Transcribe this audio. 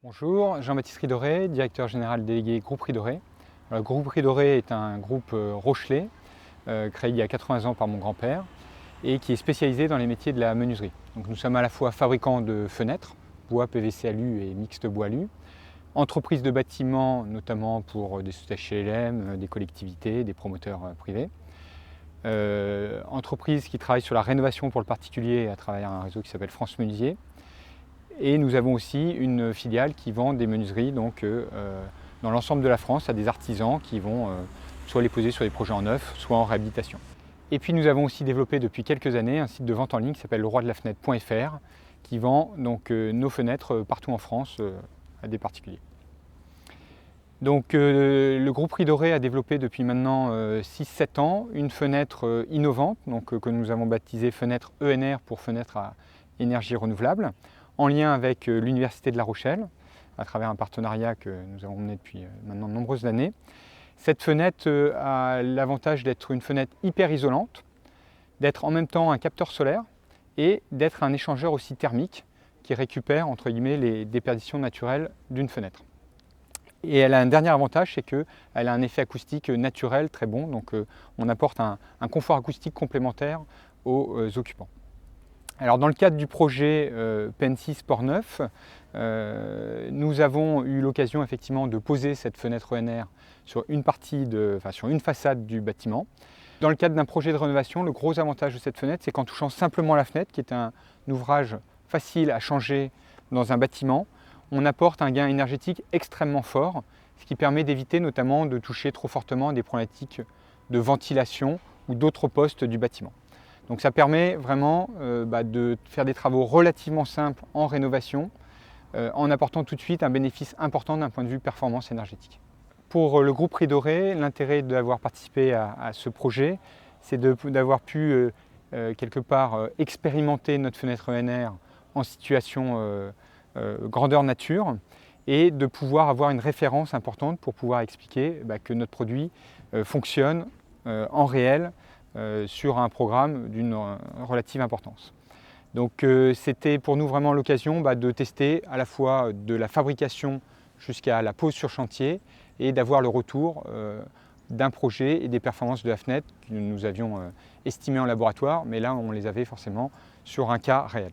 Bonjour, Jean-Baptiste Ridoré, directeur général délégué Groupe Ridoré. Le groupe Ridoré est un groupe rochelais, créé il y a 80 ans par mon grand-père et qui est spécialisé dans les métiers de la menuiserie. Donc nous sommes à la fois fabricants de fenêtres, bois, PVC alu et mixte bois alu, entreprise de bâtiments notamment pour des sociétés HLM, des collectivités, des promoteurs privés, entreprise qui travaille sur la rénovation pour le particulier à travers un réseau qui s'appelle France Menuisier. Et nous avons aussi une filiale qui vend des menuiseries dans l'ensemble de la France à des artisans qui vont soit les poser sur des projets en neuf, soit en réhabilitation. Et puis nous avons aussi développé depuis quelques années un site de vente en ligne qui s'appelle leroidelafenêtre.fr qui vend nos fenêtres partout en France à des particuliers. Donc le groupe Ridoré a développé depuis maintenant 6-7 ans une fenêtre innovante que nous avons baptisée fenêtre ENR pour fenêtre à énergie renouvelable, en lien avec l'Université de La Rochelle, à travers un partenariat que nous avons mené depuis maintenant de nombreuses années. Cette fenêtre a l'avantage d'être une fenêtre hyper isolante, d'être en même temps un capteur solaire et d'être un échangeur aussi thermique qui récupère entre guillemets les déperditions naturelles d'une fenêtre. Et elle a un dernier avantage, c'est qu'elle a un effet acoustique naturel très bon, donc on apporte un confort acoustique complémentaire aux occupants. Alors dans le cadre du projet PN6 Port-Neuf, nous avons eu l'occasion effectivement de poser cette fenêtre ENR sur une sur une façade du bâtiment. Dans le cadre d'un projet de rénovation, le gros avantage de cette fenêtre, c'est qu'en touchant simplement la fenêtre, qui est un ouvrage facile à changer dans un bâtiment, on apporte un gain énergétique extrêmement fort, ce qui permet d'éviter notamment de toucher trop fortement des problématiques de ventilation ou d'autres postes du bâtiment. Donc ça permet vraiment de faire des travaux relativement simples en rénovation, en apportant tout de suite un bénéfice important d'un point de vue performance énergétique. Pour le groupe Ridoré, l'intérêt d'avoir participé à ce projet, c'est d'avoir pu quelque part expérimenter notre fenêtre ENR en situation grandeur nature et de pouvoir avoir une référence importante pour pouvoir expliquer que notre produit fonctionne en réel sur un programme d'une relative importance. Donc c'était pour nous vraiment l'occasion de tester à la fois de la fabrication jusqu'à la pose sur chantier et d'avoir le retour d'un projet et des performances de la fenêtre que nous avions estimées en laboratoire, mais là on les avait forcément sur un cas réel.